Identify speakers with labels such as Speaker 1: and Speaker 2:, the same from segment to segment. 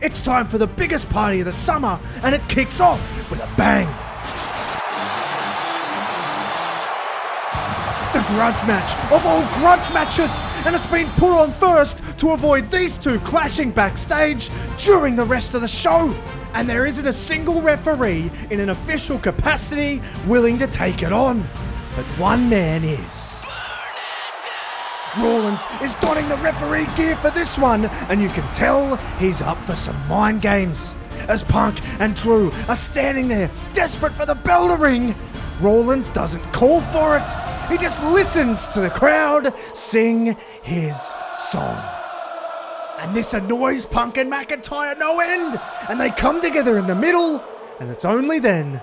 Speaker 1: It's time for the biggest party of the summer, and it kicks off with a bang. The grudge match of all grudge matches, and it's been put on first to avoid these two clashing backstage during the rest of the show. And there isn't a single referee in an official capacity willing to take it on. But one man is. Rollins is donning the referee gear for this one, and you can tell he's up for some mind games. As Punk and Drew are standing there, desperate for the bell to ring, Rollins doesn't call for it. He just listens to the crowd sing his song. And this annoys Punk and McIntyre no end, and they come together in the middle, and it's only then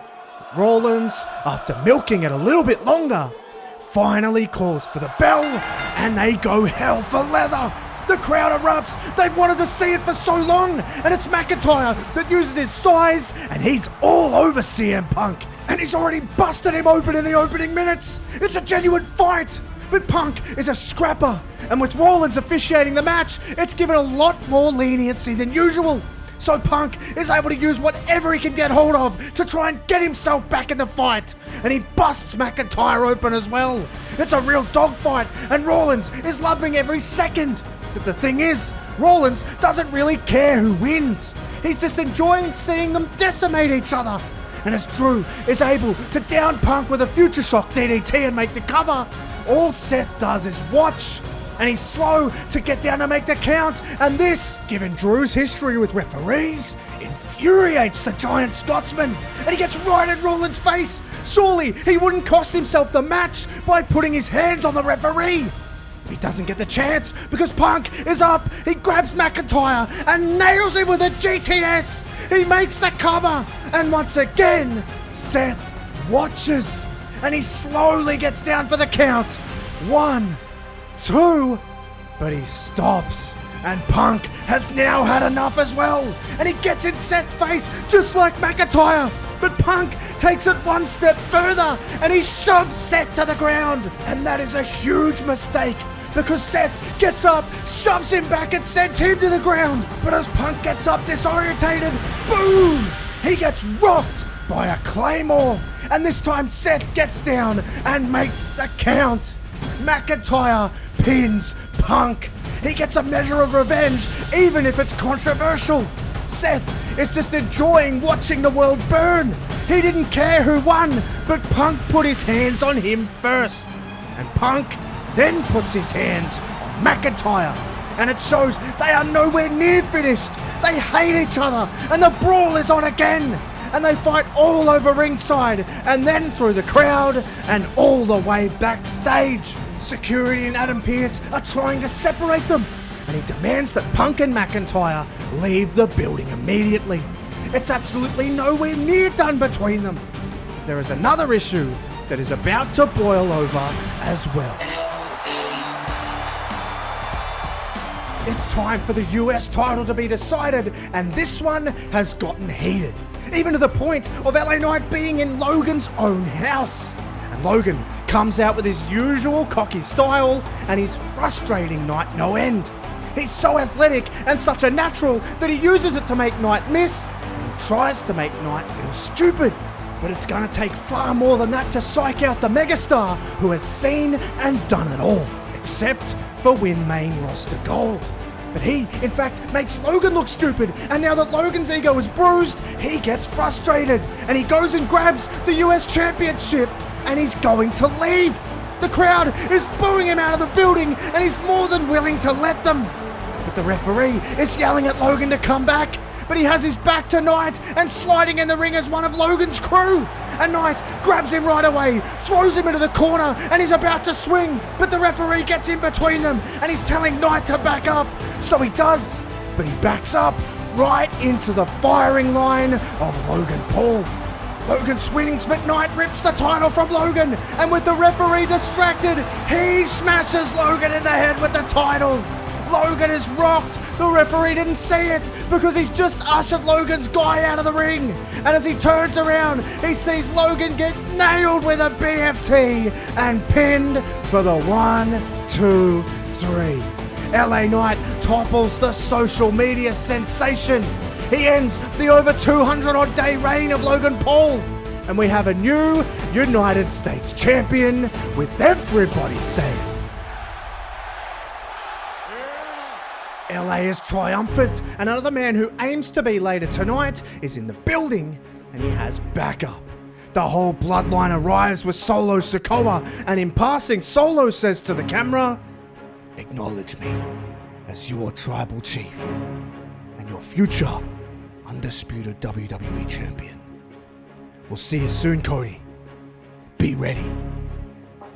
Speaker 1: Rollins, after milking it a little bit longer, finally calls for the bell, and they go hell for leather. The crowd erupts. They've wanted to see it for so long, and it's McIntyre that uses his size, and he's all over CM Punk, and he's already busted him open in the opening minutes. It's a genuine fight, but Punk is a scrapper, and with Rollins officiating the match, it's given a lot more leniency than usual. So Punk is able to use whatever he can get hold of to try and get himself back in the fight. And he busts McIntyre open as well. It's a real dogfight, and Rollins is loving every second. But the thing is, Rollins doesn't really care who wins. He's just enjoying seeing them decimate each other. And as Drew is able to down Punk with a Future Shock DDT and make the cover, all Seth does is watch. And he's slow to get down to make the count, and this, given Drew's history with referees, infuriates the giant Scotsman, and he gets right in Rollins' face. Surely he wouldn't cost himself the match by putting his hands on the referee. He doesn't get the chance because Punk is up. He grabs McIntyre and nails him with a GTS. He makes the cover, and once again, Seth watches, and he slowly gets down for the count. 1, 2, but he stops, and Punk has now had enough as well, and he gets in Seth's face just like McIntyre, but Punk takes it one step further, and he shoves Seth to the ground, and that is a huge mistake, because Seth gets up, shoves him back, and sends him to the ground, but as Punk gets up disorientated, boom, he gets rocked by a Claymore, and this time Seth gets down and makes the count. McIntyre pins Punk. He gets a measure of revenge, even if it's controversial. Seth is just enjoying watching the world burn. He didn't care who won, but Punk put his hands on him first. And Punk then puts his hands on McIntyre. And it shows they are nowhere near finished. They hate each other, and the brawl is on again. And they fight all over ringside, and then through the crowd, and all the way backstage. Security and Adam Pearce are trying to separate them, and he demands that Punk and McIntyre leave the building immediately. It's absolutely nowhere near done between them. There is another issue that is about to boil over as well. It's time for the US title to be decided, and this one has gotten heated, even to the point of LA Knight being in Logan's own house. And Logan comes out with his usual cocky style, and he's frustrating Knight no end. He's so athletic and such a natural that he uses it to make Knight miss, and tries to make Knight feel stupid. But it's going to take far more than that to psych out the megastar who has seen and done it all, except for win main roster gold. But he, in fact, makes Logan look stupid, and now that Logan's ego is bruised, he gets frustrated, and he goes and grabs the US Championship, and he's going to leave. The crowd is booing him out of the building, and he's more than willing to let them. But the referee is yelling at Logan to come back, but he has his back to Knight and sliding in the ring as one of Logan's crew. And Knight grabs him right away, throws him into the corner, and he's about to swing, but the referee gets in between them, and he's telling Knight to back up. So he does, but he backs up right into the firing line of Logan Paul. Logan swings, but Knight rips the title from Logan, and with the referee distracted, he smashes Logan in the head with the title. Logan is rocked. The referee didn't see it because he's just ushered Logan's guy out of the ring. And as he turns around, he sees Logan get nailed with a BFT and pinned for the 1, 2, 3. LA Knight topples the social media sensation. he ends the over 200-odd day reign of Logan Paul. And we have a new United States champion with everybody saying, LA is triumphant, and another man who aims to be later tonight is in the building, and he has backup. The whole bloodline arrives with Solo Sikoa, and in passing, Solo says to the camera, acknowledge me as your tribal chief and your future undisputed WWE champion. We'll see you soon, Cody. Be ready.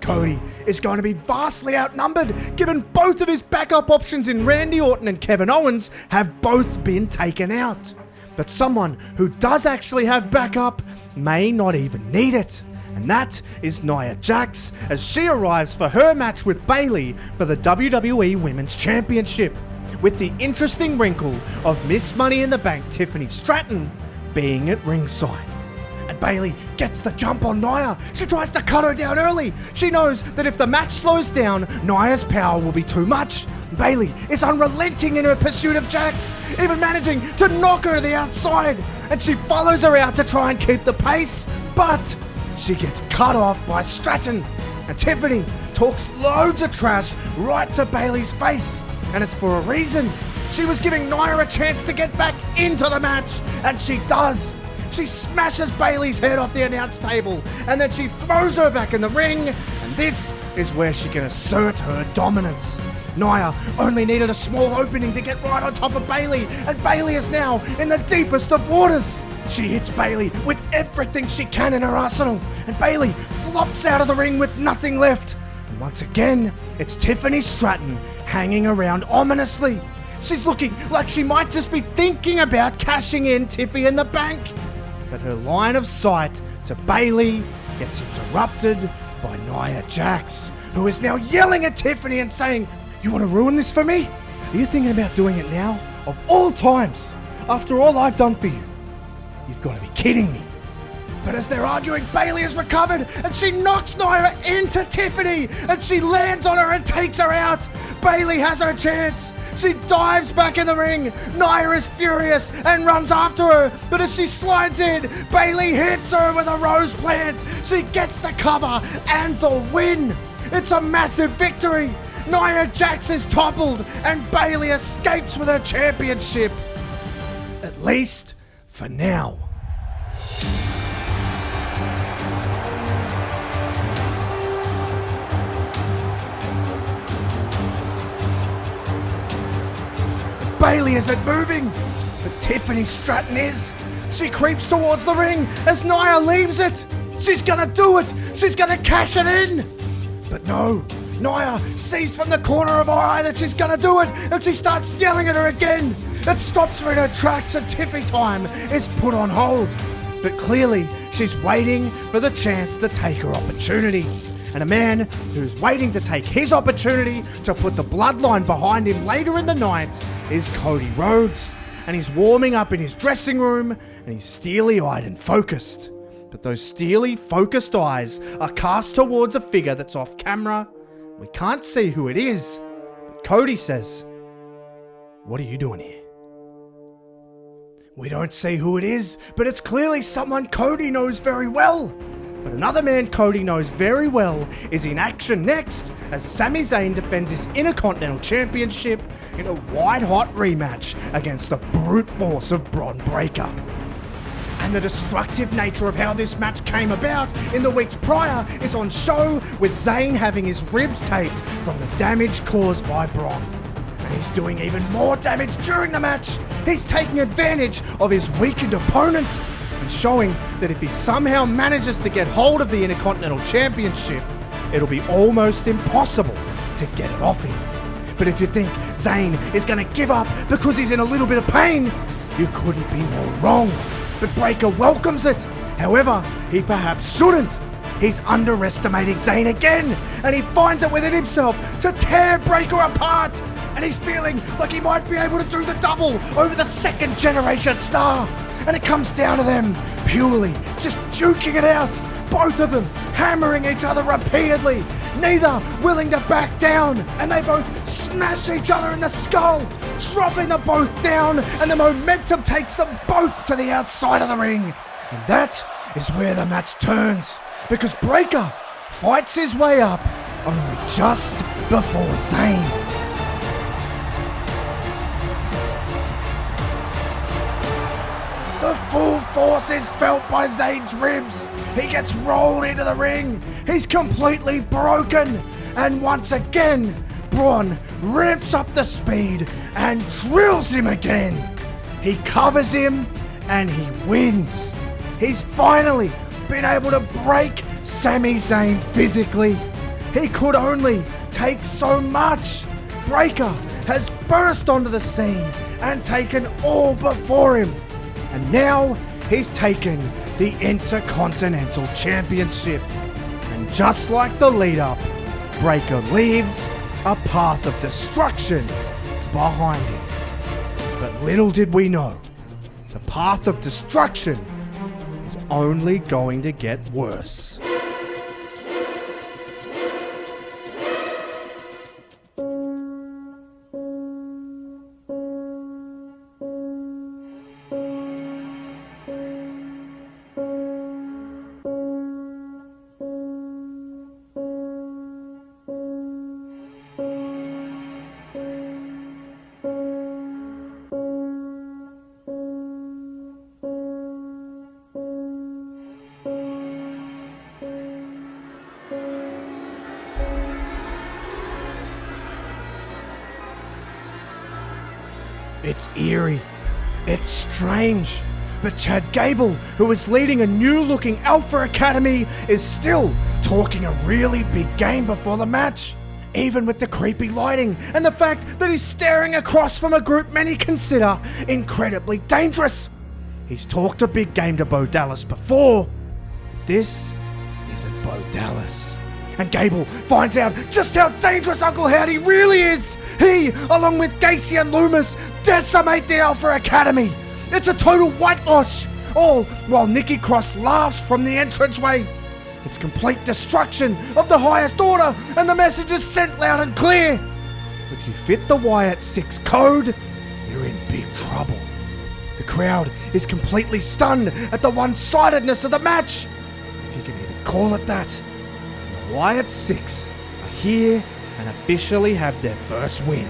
Speaker 1: Cody is going to be vastly outnumbered, given both of his backup options in Randy Orton and Kevin Owens have both been taken out. But someone who does actually have backup may not even need it. And that is Nia Jax, as she arrives for her match with Bayley for the WWE Women's Championship, with the interesting wrinkle of Miss Money in the Bank Tiffany Stratton being at ringside. And Bayley gets the jump on Nia. She tries to cut her down early. She knows that if the match slows down, Nia's power will be too much. Bayley is unrelenting in her pursuit of Jax, even managing to knock her to the outside. And she follows her out to try and keep the pace, but she gets cut off by Stratton. And Tiffany talks loads of trash right to Bayley's face. And it's for a reason. She was giving Nia a chance to get back into the match, and she does. She smashes Bayley's head off the announce table, and then she throws her back in the ring, and this is where she can assert her dominance. Nia only needed a small opening to get right on top of Bayley, and Bayley is now in the deepest of waters. She hits Bayley with everything she can in her arsenal, and Bayley flops out of the ring with nothing left. And once again, it's Tiffany Stratton hanging around ominously. She's looking like she might just be thinking about cashing in Tiffy in the bank. But her line of sight to Bayley gets interrupted by Nia Jax, who is now yelling at Tiffany and saying, you want to ruin this for me? Are you thinking about doing it now? Of all times, after all I've done for you? You've got to be kidding me. But as they're arguing, Bayley has recovered and she knocks Nia into Tiffany and she lands on her and takes her out. Bayley has her chance. She dives back in the ring. Nia is furious and runs after her, but as she slides in, Bayley hits her with a rose plant. She gets the cover and the win. It's a massive victory. Nia Jax is toppled and Bayley escapes with her championship. At least for now. Bayley isn't moving, but Tiffany Stratton is. She creeps towards the ring as Nia leaves it. She's gonna do it. She's gonna cash it in. But no, Nia sees from the corner of her eye that she's gonna do it, and she starts yelling at her again. It stops her in her tracks and Tiffy time is put on hold. But clearly, she's waiting for the chance to take her opportunity. And a man who's waiting to take his opportunity to put the bloodline behind him later in the night is Cody Rhodes. And he's warming up in his dressing room, and he's steely-eyed and focused. But those steely, focused eyes are cast towards a figure that's off camera. We can't see who it is, but Cody says, "What are you doing here?" We don't see who it is, but it's clearly someone Cody knows very well. But another man Cody knows very well is in action next, as Sami Zayn defends his Intercontinental Championship in a white-hot rematch against the brute force of Bron Breakker. And the destructive nature of how this match came about in the weeks prior is on show, with Zayn having his ribs taped from the damage caused by Bron. And he's doing even more damage during the match. He's taking advantage of his weakened opponent and showing that if he somehow manages to get hold of the Intercontinental Championship, it'll be almost impossible to get it off him. But if you think Zayn is going to give up because he's in a little bit of pain, you couldn't be more wrong. But Breakker welcomes it. However, he perhaps shouldn't. He's underestimating Zayn again, and he finds it within himself to tear Breakker apart. And he's feeling like he might be able to do the double over the second generation star. And it comes down to them purely just duking it out. Both of them hammering each other repeatedly. neither willing to back down, and they both smash each other in the skull, dropping them both down, and the momentum takes them both to the outside of the ring. And that is where the match turns, because Breakker fights his way up only just before Zayn. The full force is felt by Zayn's ribs. He gets rolled into the ring. He's completely broken. And once again, Braun ramps up the speed and drills him again. He covers him and he wins. He's finally been able to break Sami Zayn physically. He could only take so much. Breakker has burst onto the scene and taken all before him. And now he's taken the Intercontinental Championship. And just like the lead-up, Breakker leaves a path of destruction behind him. But little did we know, the path of destruction is only going to get worse. It's eerie. It's strange. But Chad Gable, who is leading a new-looking Alpha Academy, is still talking a really big game before the match. Even with the creepy lighting and the fact that he's staring across from a group many consider incredibly dangerous. He's talked a big game to Bo Dallas before. This isn't Bo Dallas. And Gable finds out just how dangerous Uncle Howdy really is. He, along with Gacy and Loomis, decimate the Alpha Academy. It's a total whitewash. All while Nikki Cross laughs from the entranceway. It's complete destruction of the highest order, and the message is sent loud and clear. If you fit the Wyatt 6 code, you're in big trouble. The crowd is completely stunned at the one-sidedness of the match, if you can even call it that. The Wyatt 6 are here and officially have their first win.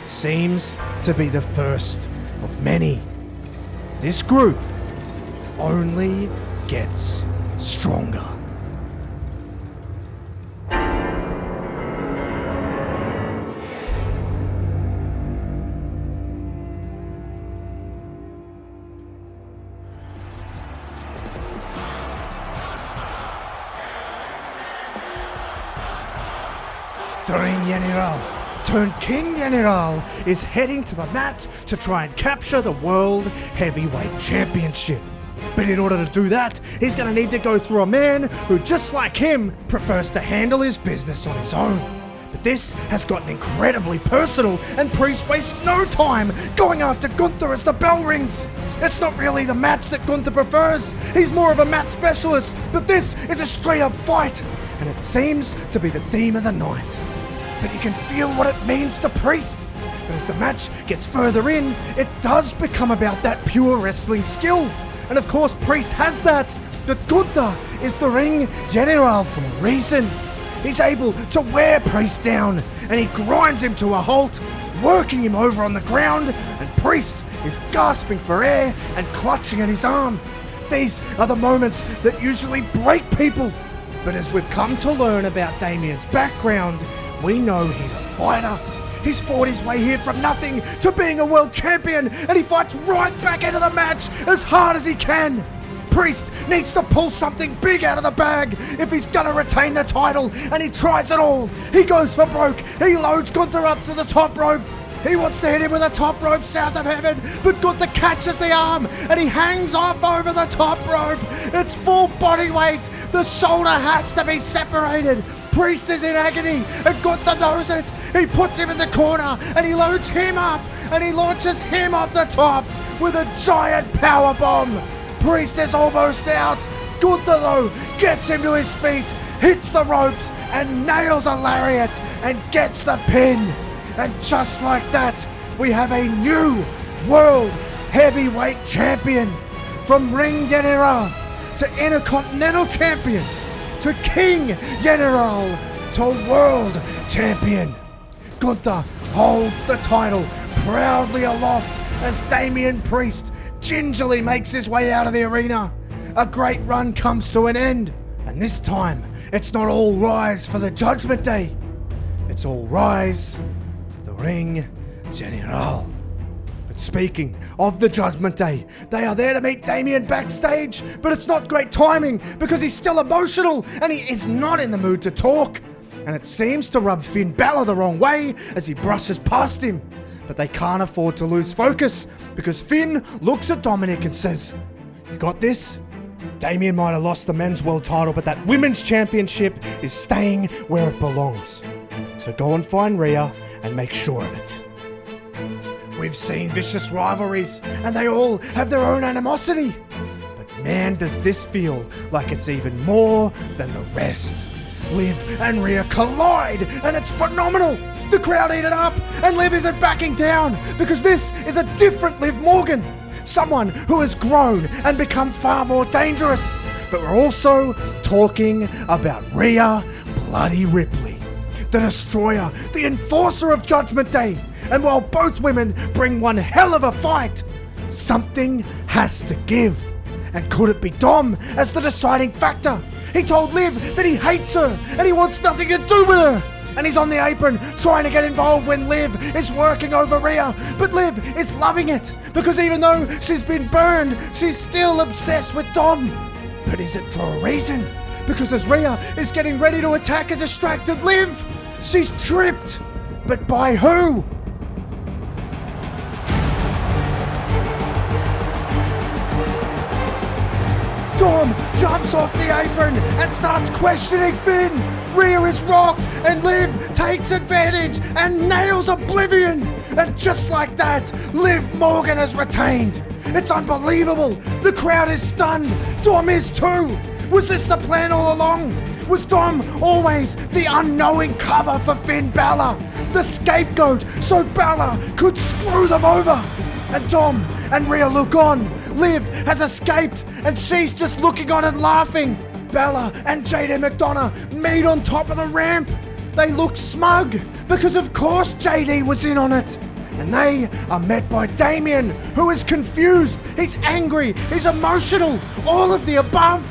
Speaker 1: It seems to be the first of many. This group only gets stronger. The Ring General, turned King General, is heading to the mat to try and capture the World Heavyweight Championship. But in order to do that, he's going to need to go through a man who, just like him, prefers to handle his business on his own. But this has gotten incredibly personal, and Priest wastes no time going after Gunther as the bell rings. It's not really the match that Gunther prefers. He's more of a match specialist, but this is a straight-up fight, and it seems to be the theme of the night. But you can feel what it means to Priest. But as the match gets further in, it does become about that pure wrestling skill. And of course, Priest has that. But Gunther is the Ring General for a reason. He's able to wear Priest down, and he grinds him to a halt, working him over on the ground, and Priest is gasping for air and clutching at his arm. These are the moments that usually break people. But as we've come to learn about Damien's background, we know he's a fighter. He's fought his way here from nothing to being a world champion, and he fights right back into the match as hard as he can. Priest needs to pull something big out of the bag if he's gonna retain the title, and he tries it all. He goes for broke. He loads Gunther up to the top rope. He wants to hit him with a top rope south of heaven, but Gunther catches the arm and he hangs off over the top rope. It's full body weight. The shoulder has to be separated. Priest is in agony and Gunther knows it. He puts him in the corner and he loads him up and he launches him off the top with a giant power bomb. Priest is almost out. Gunther though gets him to his feet hits the ropes and nails a lariat and gets the pin. And just like that, we have a new World Heavyweight Champion. From Ring General to Intercontinental Champion to King General to World Champion. Gunther holds the title proudly aloft as Damian Priest gingerly makes his way out of the arena. A great run comes to an end, and this time it's not all rise for the Judgment Day. It's all rise for the Ring General. But speaking of the Judgment Day, they are there to meet Damian backstage, but it's not great timing because he's still emotional and he is not in the mood to talk. And it seems to rub Finn Balor the wrong way as he brushes past him. But they can't afford to lose focus because Finn looks at Dominic and says, "You got this? Damian might have lost the men's world title, but that women's championship is staying where it belongs. So go and find Rhea and make sure of it." We've seen vicious rivalries and they all have their own animosity. But man, does this feel like it's even more than the rest. Liv and Rhea collide and it's phenomenal. The crowd eat it up and Liv isn't backing down because this is a different Liv Morgan. Someone who has grown and become far more dangerous. But we're also talking about Rhea Bloody Ripley, the destroyer, the enforcer of Judgment Day. And while both women bring one hell of a fight, something has to give. And could it be Dom as the deciding factor? He told Liv that he hates her and he wants nothing to do with her. And he's on the apron trying to get involved when Liv is working over Rhea. But Liv is loving it because even though she's been burned, she's still obsessed with Dom. But is it for a reason? Because as Rhea is getting ready to attack a distracted Liv, she's tripped. But by who? Dom jumps off the apron and starts questioning Finn. Rhea is rocked and Liv takes advantage and nails Oblivion. And just like that, Liv Morgan has retained. It's unbelievable. The crowd is stunned. Dom is too. Was this the plan all along? Was Dom always the unknowing cover for Finn Balor? The scapegoat so Balor could screw them over? And Dom and Rhea look on. Liv has escaped and she's just looking on and laughing. Balor and JD McDonough meet on top of the ramp. They look smug because of course JD was in on it. And they are met by Damian, who is confused, he's angry, he's emotional, all of the above.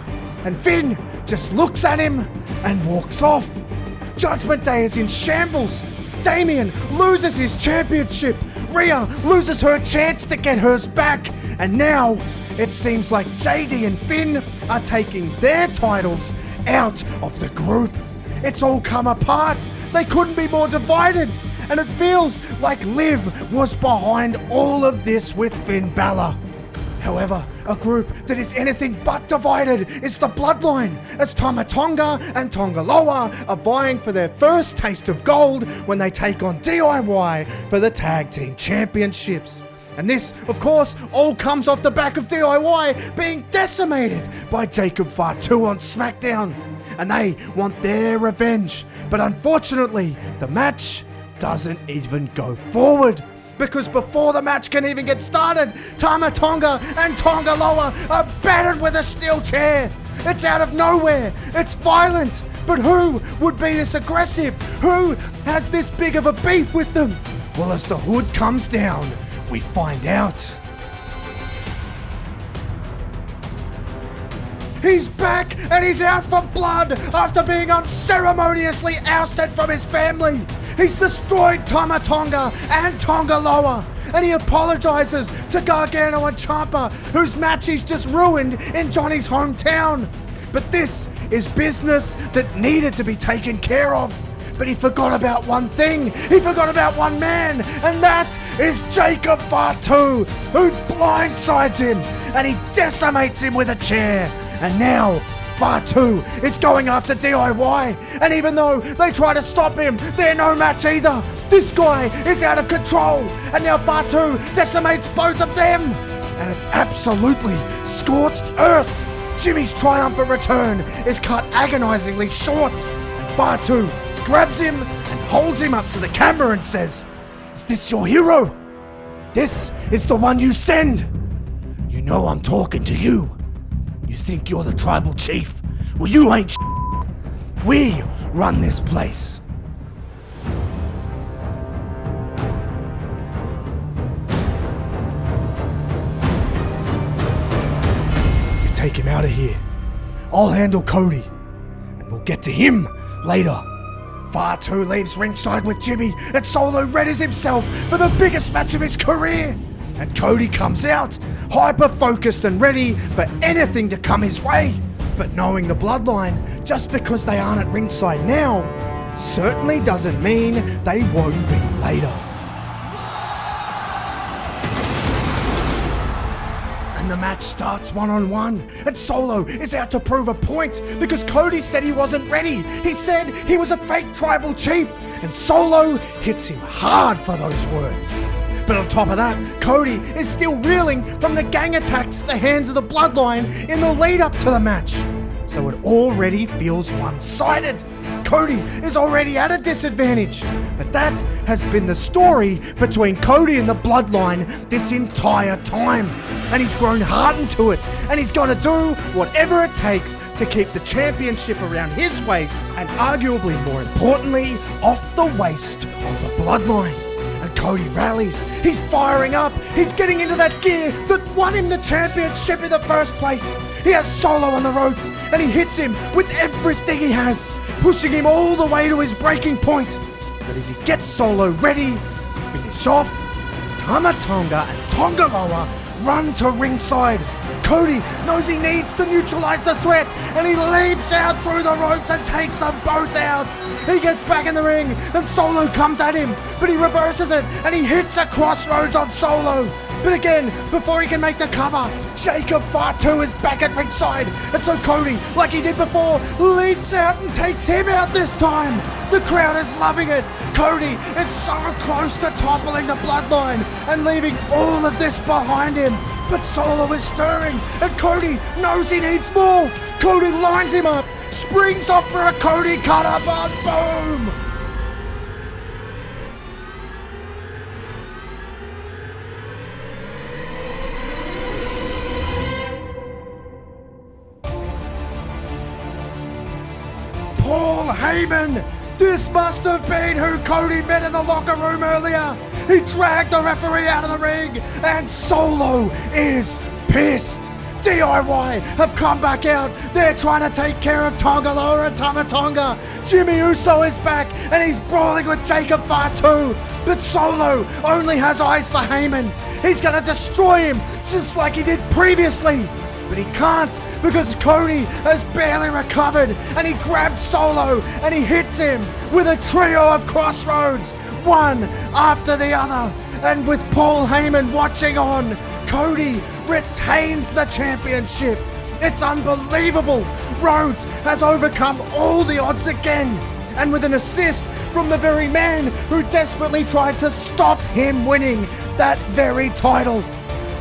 Speaker 1: And Finn just looks at him and walks off. Judgment Day is in shambles. Damian loses his championship. Rhea loses her chance to get hers back. And now it seems like JD and Finn are taking their titles out of the group. It's all come apart. They couldn't be more divided. And it feels like Liv was behind all of this with Finn Balor. However, a group that is anything but divided is the Bloodline, as Tama Tonga and Tonga Loa are vying for their first taste of gold when they take on DIY for the Tag Team Championships. And this, of course, all comes off the back of DIY being decimated by Jacob Fatu on SmackDown. And they want their revenge. But unfortunately, the match doesn't even go forward. Because before the match can even get started, Tama Tonga and Tonga Loa are battered with a steel chair. It's out of nowhere. It's violent. But who would be this aggressive? Who has this big of a beef with them? Well, as the hood comes down, we find out. He's back and he's out for blood after being unceremoniously ousted from his family. He's destroyed Tama Tonga and Tonga Loa, and he apologizes to Gargano and Ciampa, whose match he's just ruined in Johnny's hometown. But this is business that needed to be taken care of. But he forgot about one thing. He forgot about one man, and that is Jacob Fatu, who blindsides him, and he decimates him with a chair. And now Fatu is going after DIY, and even though they try to stop him, they're no match either. This guy is out of control, and now Fatu decimates both of them. And it's absolutely scorched earth. Jimmy's triumphant return is cut agonizingly short, and Fatu grabs him and holds him up to the camera and says, "Is this your hero? This is the one you send? You know I'm talking to you. You think you're the tribal chief? Well, you ain't We run this place." You take him out of here. I'll handle Cody, and we'll get to him later. Fatu leaves ringside with Jimmy, and Solo readies himself for the biggest match of his career. And Cody comes out, hyper-focused and ready for anything to come his way. But knowing the Bloodline, just because they aren't at ringside now, certainly doesn't mean they won't be later. And the match starts one-on-one, and Solo is out to prove a point because Cody said he wasn't ready. He said he was a fake tribal chief, and Solo hits him hard for those words. But on top of that, Cody is still reeling from the gang attacks at the hands of the Bloodline in the lead up to the match. So it already feels one-sided. Cody is already at a disadvantage. But that has been the story between Cody and the Bloodline this entire time. And he's grown hardened to it. And he's going to do whatever it takes to keep the championship around his waist and arguably more importantly, off the waist of the Bloodline. And Cody rallies, he's firing up, he's getting into that gear that won him the championship in the first place. He has Solo on the ropes, and he hits him with everything he has, pushing him all the way to his breaking point. But as he gets Solo ready to finish off, Tama Tonga and Tonga Loa run to ringside. Cody knows he needs to neutralize the threat, and he leaps out through the ropes and takes them both out. He gets back in the ring, and Solo comes at him, but he reverses it, and he hits a crossroads on Solo. But again, before he can make the cover, Jacob Fatu is back at ringside, and so Cody, like he did before, leaps out and takes him out this time. The crowd is loving it. Cody is so close to toppling the Bloodline and leaving all of this behind him. But Solo is stirring, and Cody knows he needs more. Cody lines him up, springs off for a Cody cutter, but boom! Paul Heyman! This must have been who Cody met in the locker room earlier. He dragged the referee out of the ring, and Solo is pissed. DIY have come back out. They're trying to take care of Tonga Loa and Tama Tonga. Jimmy Uso is back, and he's brawling with Jacob Fatu. But Solo only has eyes for Heyman. He's going to destroy him, just like he did previously. But he can't, because Cody has barely recovered, and he grabs Solo and he hits him with a trio of crossroads, one after the other. And with Paul Heyman watching on, Cody retains the championship. It's unbelievable. Rhodes has overcome all the odds again, and with an assist from the very man who desperately tried to stop him winning that very title.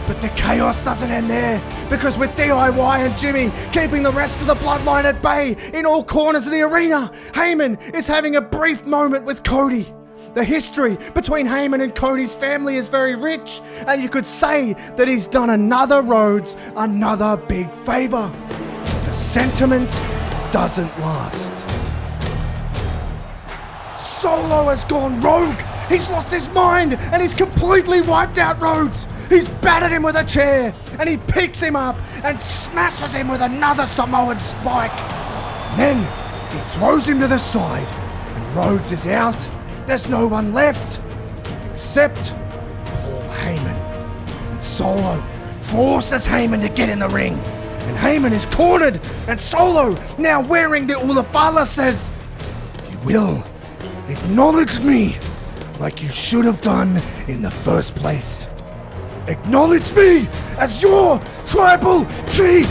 Speaker 1: But the chaos doesn't end there, because with DIY and Jimmy keeping the rest of the Bloodline at bay in all corners of the arena, Heyman is having a brief moment with Cody. The history between Heyman and Cody's family is very rich, and you could say that he's done another Rhodes another big favor. The sentiment doesn't last. Solo has gone rogue. He's lost his mind, and he's completely wiped out Rhodes. He's battered him with a chair, and he picks him up and smashes him with another Samoan spike. And then he throws him to the side, and Rhodes is out. There's no one left except Paul Heyman. And Solo forces Heyman to get in the ring, and Heyman is cornered, and Solo, now wearing the Ulafala, says, "You will acknowledge me like you should have done in the first place. Acknowledge me as your tribal chief."